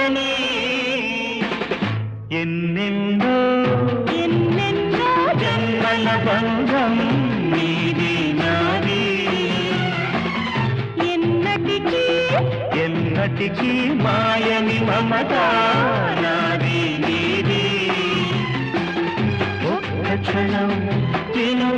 తీరని ఎన్నెన్నో జన్మల బంధం నీది నాది ఎన్నటికీ మాయని మమత నాది నీది ఒక్క క్షణం తిను